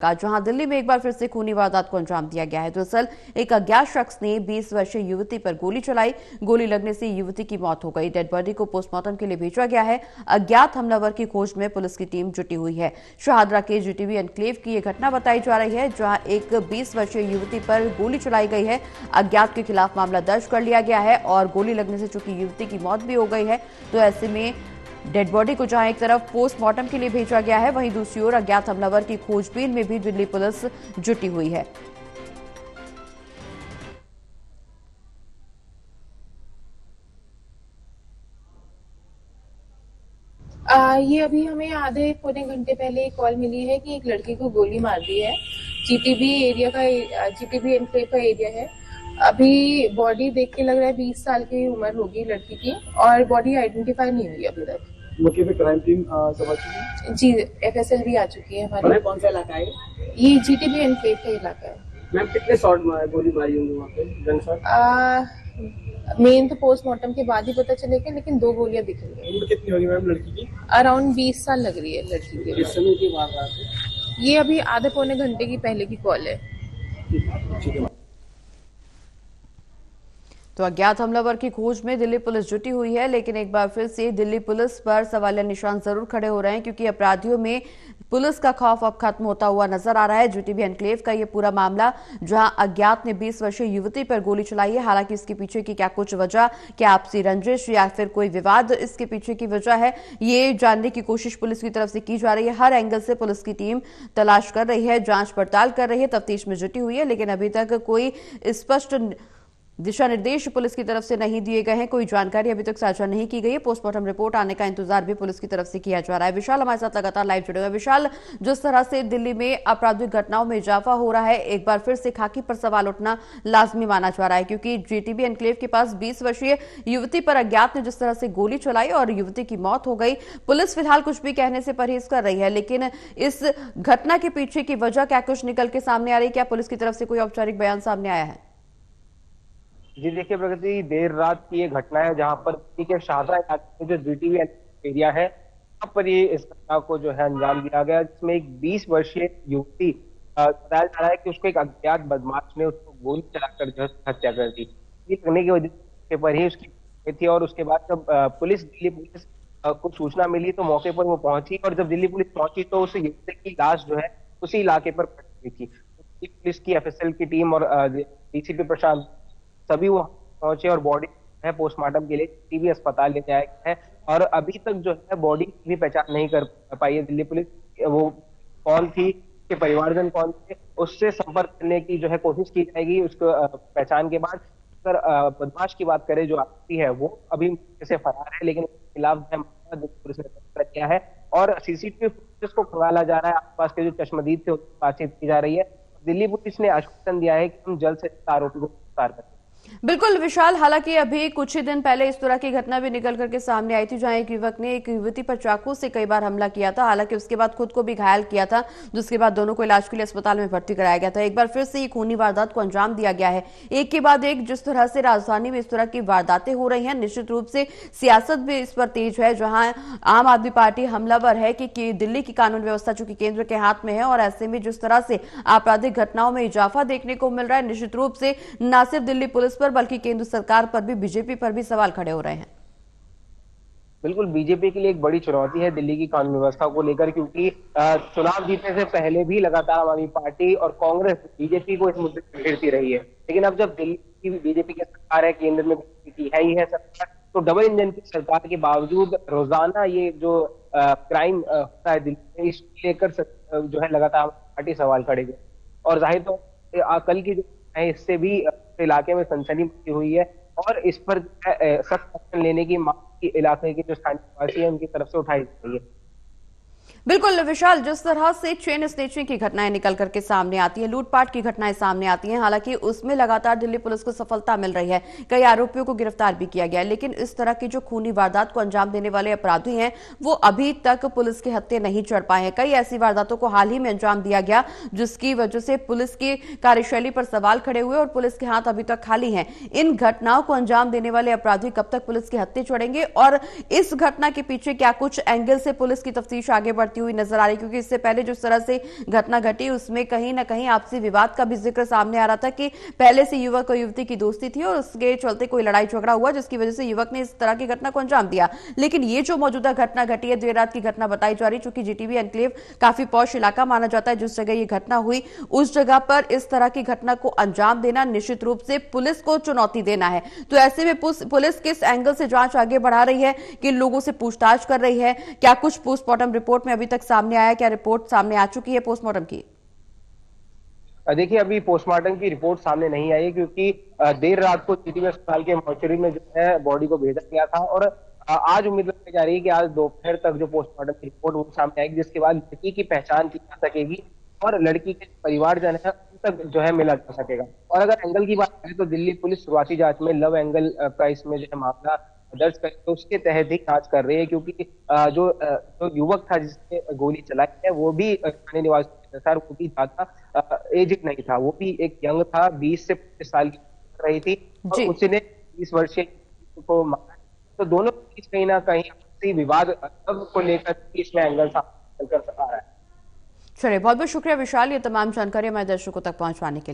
जहां दिल्ली में एक बार फिर से खूनी वारदात को अंजाम दिया गया है। दरअसल एक अज्ञात शख्स ने 20 वर्षीय युवती पर गोली चलाई। गोली लगने से युवती की मौत हो गई। डेड बॉडी को पोस्टमार्टम के लिए भेजा गया है। अज्ञात हमलावर की खोज में पुलिस की टीम जुटी हुई है। शाहदरा के जीटीबी एनक्लेव की यह घटना बताई जा रही है, जहां एक 20 वर्षीय युवती पर गोली चलाई गई है। अज्ञात के खिलाफ मामला दर्ज कर लिया गया है और गोली लगने से चूंकि युवती की मौत भी हो गई है, तो ऐसे में डेड बॉडी को जहां एक तरफ पोस्टमार्टम के लिए भेजा गया है, वहीं दूसरी ओर अज्ञात हमलावर की खोजबीन में भी दिल्ली पुलिस जुटी हुई है। ये अभी हमें आधे पौने घंटे पहले एक कॉल मिली है कि एक लड़की को गोली मार दी है। जीटीबी एनक्लेव का एरिया है। अभी बॉडी देख के लग रहा है 20 साल की उम्र होगी लड़की की, और बॉडी आइडेंटिफाई नहीं हुई अभी तक। मौके पे क्राइम टीम समझ चुकी है? जी, एफएसएल भी आ चुकी है हमारे। कौन सा इलाका है ये जीटीबी एनक्लेव का इलाका है। मैम कितने शॉट गोली मारी होंगी वहाँ पे, गन शॉट? मेन तो पोस्टमार्टम के बाद ही पता चलेगा, लेकिन 2 गोलियां दिख रही है। उम्र कितनी होगी मैम लड़की की? अराउंड 20 साल लग रही है लड़की की। किस समय की वारदात है? ये अभी आधे पौने घंटे की पहले की कॉल है। ठीक है। तो अज्ञात हमलावर की खोज में दिल्ली पुलिस जुटी हुई है, लेकिन एक बार फिर से दिल्ली पुलिस पर सवालिया निशान जरूर खड़े हो रहे हैं, क्योंकि अपराधियों में पुलिस का खौफ अब खत्म होता हुआ नजर आ रहा है। जीटीबी एनक्लेव का ये पूरा मामला, जहां अज्ञात ने 20 वर्षीय युवती पर गोली चलाई है। हालांकि इसके पीछे की क्या कुछ वजह, क्या आपसी रंजिश या फिर कोई विवाद इसके पीछे की वजह है, ये जानने की कोशिश पुलिस की तरफ से की जा रही है। हर एंगल से पुलिस की टीम तलाश कर रही है, जांच पड़ताल कर रही है, तफ्तीश में जुटी हुई है, लेकिन अभी तक कोई स्पष्ट दिशा निर्देश पुलिस की तरफ से नहीं दिए गए हैं। कोई जानकारी अभी तक साझा नहीं की गई है। पोस्टमार्टम रिपोर्ट आने का इंतजार भी पुलिस की तरफ से किया जा रहा है। विशाल हमारे साथ लगातार लाइव जुड़े हुए। विशाल, जिस तरह से दिल्ली में आपराधिक घटनाओं में इजाफा हो रहा है, एक बार फिर से खाकी पर सवाल उठना लाजमी माना जा रहा है, क्योंकि जीटीबी एनक्लेव के पास 20 वर्षीय युवती पर अज्ञात ने जिस तरह से गोली चलाई और युवती की मौत हो गई। पुलिस फिलहाल कुछ भी कहने से परहेज कर रही है, लेकिन इस घटना के पीछे की वजह क्या कुछ निकल के सामने आ रही है? क्या पुलिस की तरफ से कोई औपचारिक बयान सामने आया है? जी देखिए प्रगति, देर रात की ये घटना है जहां पर के शाहदरा इलाके में जो जीटीबी एरिया है, वहां पर ये इस घटना को जो है अंजाम दिया गया, जिसमें एक 20 वर्षीय युवती बताया जा रहा है कि उसको एक अज्ञात बदमाश ने उसको गोली चलाकर जो है हत्या कर दी। ये करने की वजह पर ही उसकी थी, और उसके बाद जब दिल्ली पुलिस को सूचना मिली तो मौके पर वो पहुंची, और जब दिल्ली पुलिस पहुंची तो उस युवती की लाश जो है उसी इलाके पर पड़ी हुई थी। पुलिस की एफएसएल की टीम और डीसीपी प्रशांत सभी वो पहुंचे और बॉडी है पोस्टमार्टम के लिए टीबी अस्पताल ले जाया गया है, और अभी तक जो है बॉडी की भी पहचान नहीं कर पाई है दिल्ली पुलिस। वो कौन थी, के परिवारजन कौन थे, उससे संपर्क करने की जो है कोशिश की जाएगी उसको पहचान के बाद। अगर बदमाश की बात करें जो आरोपी है, वो अभी से फरार है, लेकिन उसके खिलाफ जो है पुलिस ने दर्ज किया है और सीसीटीवी फुटेज को खंगाला जा रहा है। आसपास के जो चश्मदीद थे उससे बातचीत की जा रही है। दिल्ली पुलिस ने आश्वासन दिया है कि हम जल्द से आरोपी को गिरफ्तार करेंगे। बिल्कुल विशाल, हालांकि अभी कुछ ही दिन पहले इस तरह की घटना भी निकल करके सामने आई थी, जहां एक युवक ने एक युवती पर चाकू से कई बार हमला किया था। हालांकि उसके बाद खुद को भी घायल किया था, जिसके बाद दोनों को इलाज के लिए अस्पताल में भर्ती कराया गया था। एक बार फिर से ये खूनी वारदात को अंजाम दिया गया है। एक के बाद एक जिस तरह से राजधानी में इस तरह की वारदातें हो रही हैं, निश्चित रूप से सियासत भी इस पर तेज है, जहां आम आदमी पार्टी हमलावर है कि दिल्ली की कानून व्यवस्था चूंकि केंद्र के हाथ में है, और ऐसे में जिस तरह से आपराधिक घटनाओं में इजाफा देखने को मिल रहा है, निश्चित रूप से न सिर्फ दिल्ली पुलिस पर बल्कि केंद्र सरकार पर भी, बीजेपी पर भी सवाल खड़े हो रहे हैं। बिल्कुल, बीजेपी के लिए एक बड़ी चुनौती है दिल्ली की कानून व्यवस्था को लेकर, क्योंकि चुनाव जीतने से पहले भी लगातार आम आदमी पार्टी और कांग्रेस बीजेपी को इस मुद्दे पर घेरती रही है। लेकिन अब जब दिल्ली की बीजेपी की सरकार है, केंद्र में बीजेपी है ही है सरकार, तो डबल इंजन की सरकार के बावजूद रोजाना ये जो क्राइम होता है दिल्ली में, इसको लेकर जो है लगातार पार्टी सवाल खड़े हुए। और जाहिर तो कल की जो है इससे भी इलाके में सनसनी मची हुई है, और इस पर सख्त एक्शन लेने की मांग इलाके के जो स्थानीय निवासी है उनकी तरफ से उठाई जा रही है। बिल्कुल विशाल, जिस तरह से चेन स्नेचिंग की घटनाएं निकल करके सामने आती हैं, लूटपाट की घटनाएं सामने आती हैं, हालांकि उसमें लगातार दिल्ली पुलिस को सफलता मिल रही है। कई आरोपियों को गिरफ्तार भी किया गया है, लेकिन इस तरह की जो खूनी वारदात को अंजाम देने वाले अपराधी हैं, वो अभी तक पुलिस के हत्थे नहीं चढ़ पाए हैं। कई ऐसी वारदातों को हाल ही में अंजाम दिया गया, जिसकी वजह से पुलिस की कार्यशैली पर सवाल खड़े हुए और पुलिस के हाथ अभी तक खाली हैं। इन घटनाओं को अंजाम देने वाले अपराधी कब तक पुलिस के हत्थे चढ़ेंगे, और इस घटना के पीछे क्या कुछ एंगल से पुलिस की तफ्तीश आगे बढ़ बढ़ती हुई नजर आ रही है, क्योंकि इससे पहले जिस तरह से घटना घटी उसमें कहीं ना कहीं आपसी विवाद का भी जिक्र सामने आ रहा था कि पहले से युवक और युवती की दोस्ती थी और उसके चलते कोई लड़ाई झगड़ा हुआ जिसकी वजह से युवक ने इस तरह की घटना को अंजाम दिया। लेकिन ये जो मौजूदा घटना घटी है, देर रात की घटना बताई जा रही, चूंकि जीटीबी एनक्लेव काफी पॉश इलाका माना जाता है, जिस जगह ये घटना हुई उस जगह पर इस तरह की घटना को अंजाम देना निश्चित रूप से पुलिस को चुनौती देना है। तो ऐसे में पुलिस किस एंगल से जांच आगे बढ़ा रही है, किन लोगों से पूछताछ कर रही है, क्या कुछ पोस्टमार्टम रिपोर्ट में अभी तक सामने आया, क्या रिपोर्ट सामने आ चुकी है पोस्टमार्टम की? देखिए, अभी पोस्टमार्टम की रिपोर्ट सामने नहीं आई, क्योंकि देर रात को जीटीबी अस्पताल के मॉर्चरी में जो है बॉडी को भेजा गया था और आज उम्मीद लगाई जा रही है कि आज दोपहर तक जो पोस्टमार्टम की रिपोर्ट वो सामने आएगी, जिसके बाद लड़की की पहचान की जा सकेगी और लड़की के परिवारजन है उन तक जो है मिला जा सकेगा। और अगर एंगल की बात करें तो दिल्ली पुलिस शुरुआती जांच में लव एंगल का इसमें जो है मामला दर्ज कर तो उसके तहत ही जांच कर रही है, क्योंकि जो युवक था जिसने गोली चलाई है वो भी थाने निवासी सर, वो भी ज्यादा एज नहीं था, वो भी एक यंग था, 20 से 25 साल की रही थी और उसने 20 वर्षीय को मारा। तो दोनों के बीच कहीं ना कहीं विवाद को लेकर इसमें एंगल सामने आ रहा है। चलिए, बहुत बहुत शुक्रिया विशाल, ये तमाम जानकारी हमारे दर्शकों तक पहुंचवाने के लिए।